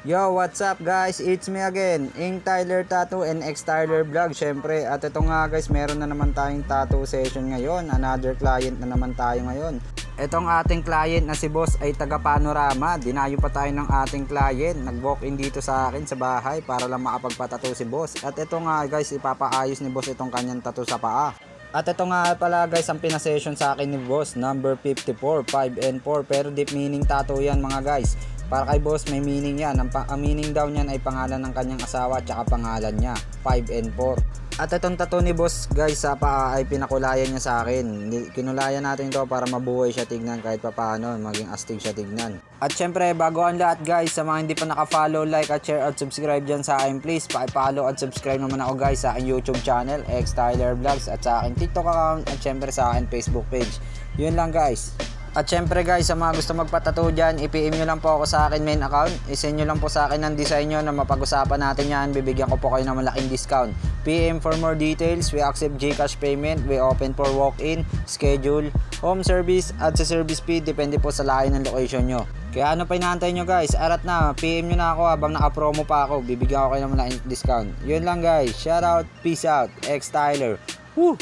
Yo, what's up guys? It's me again, Ing Tyler Tattoo and X Tyler Vlog. Syempre, at ito nga guys, meron na naman tayong tattoo session ngayon. Another client na naman tayo ngayon. Itong ating client na si Boss ay taga Panorama. Dinayo pa tayo ng ating client. Nag-walk in dito sa akin sa bahay para lang makapagpatattoo si Boss. At ito nga guys, ipapaayos ni Boss itong kanyang tattoo sa paa. At ito nga pala guys, ang pinasession sa akin ni Boss, number 54, 5 and 4. Pero deep meaning tattoo yan mga guys. Para kay Boss may meaning yan. Ang meaning daw niyan ay pangalan ng kanyang asawa at saka pangalan niya, 5 and 4. At itong tattoo ni Boss guys sa paa ay pinakulayan niya sa akin. Kinulayan natin to para mabuhay siya tignan kahit papaano, maging astig siya tignan. At syempre bago ang lahat guys, sa mga hindi pa naka-follow, like at share at subscribe dyan sa akin, please paki-follow at subscribe naman ako guys sa aking YouTube channel, X Tyler Vlogs, at sa aking TikTok account, at syempre sa aking Facebook page. Yun lang guys. At syempre guys, sa mga gusto magpatattoo dyan, i-PM nyo lang po ako sa akin main account. I-send nyo lang po sa akin ng design nyo na mapag-usapan natin yan. Bibigyan ko po kayo ng malaking discount. PM for more details. We accept GCash payment. We open for walk-in, schedule, home service, at sa service fee. Depende po sa layo ng location nyo. Kaya ano pa inaantay nyo guys? Arat na, PM nyo na ako habang naka-promo pa ako. Bibigyan ko kayo ng malaking discount. Yun lang guys. Shout out, peace out, X Tyler. Woo!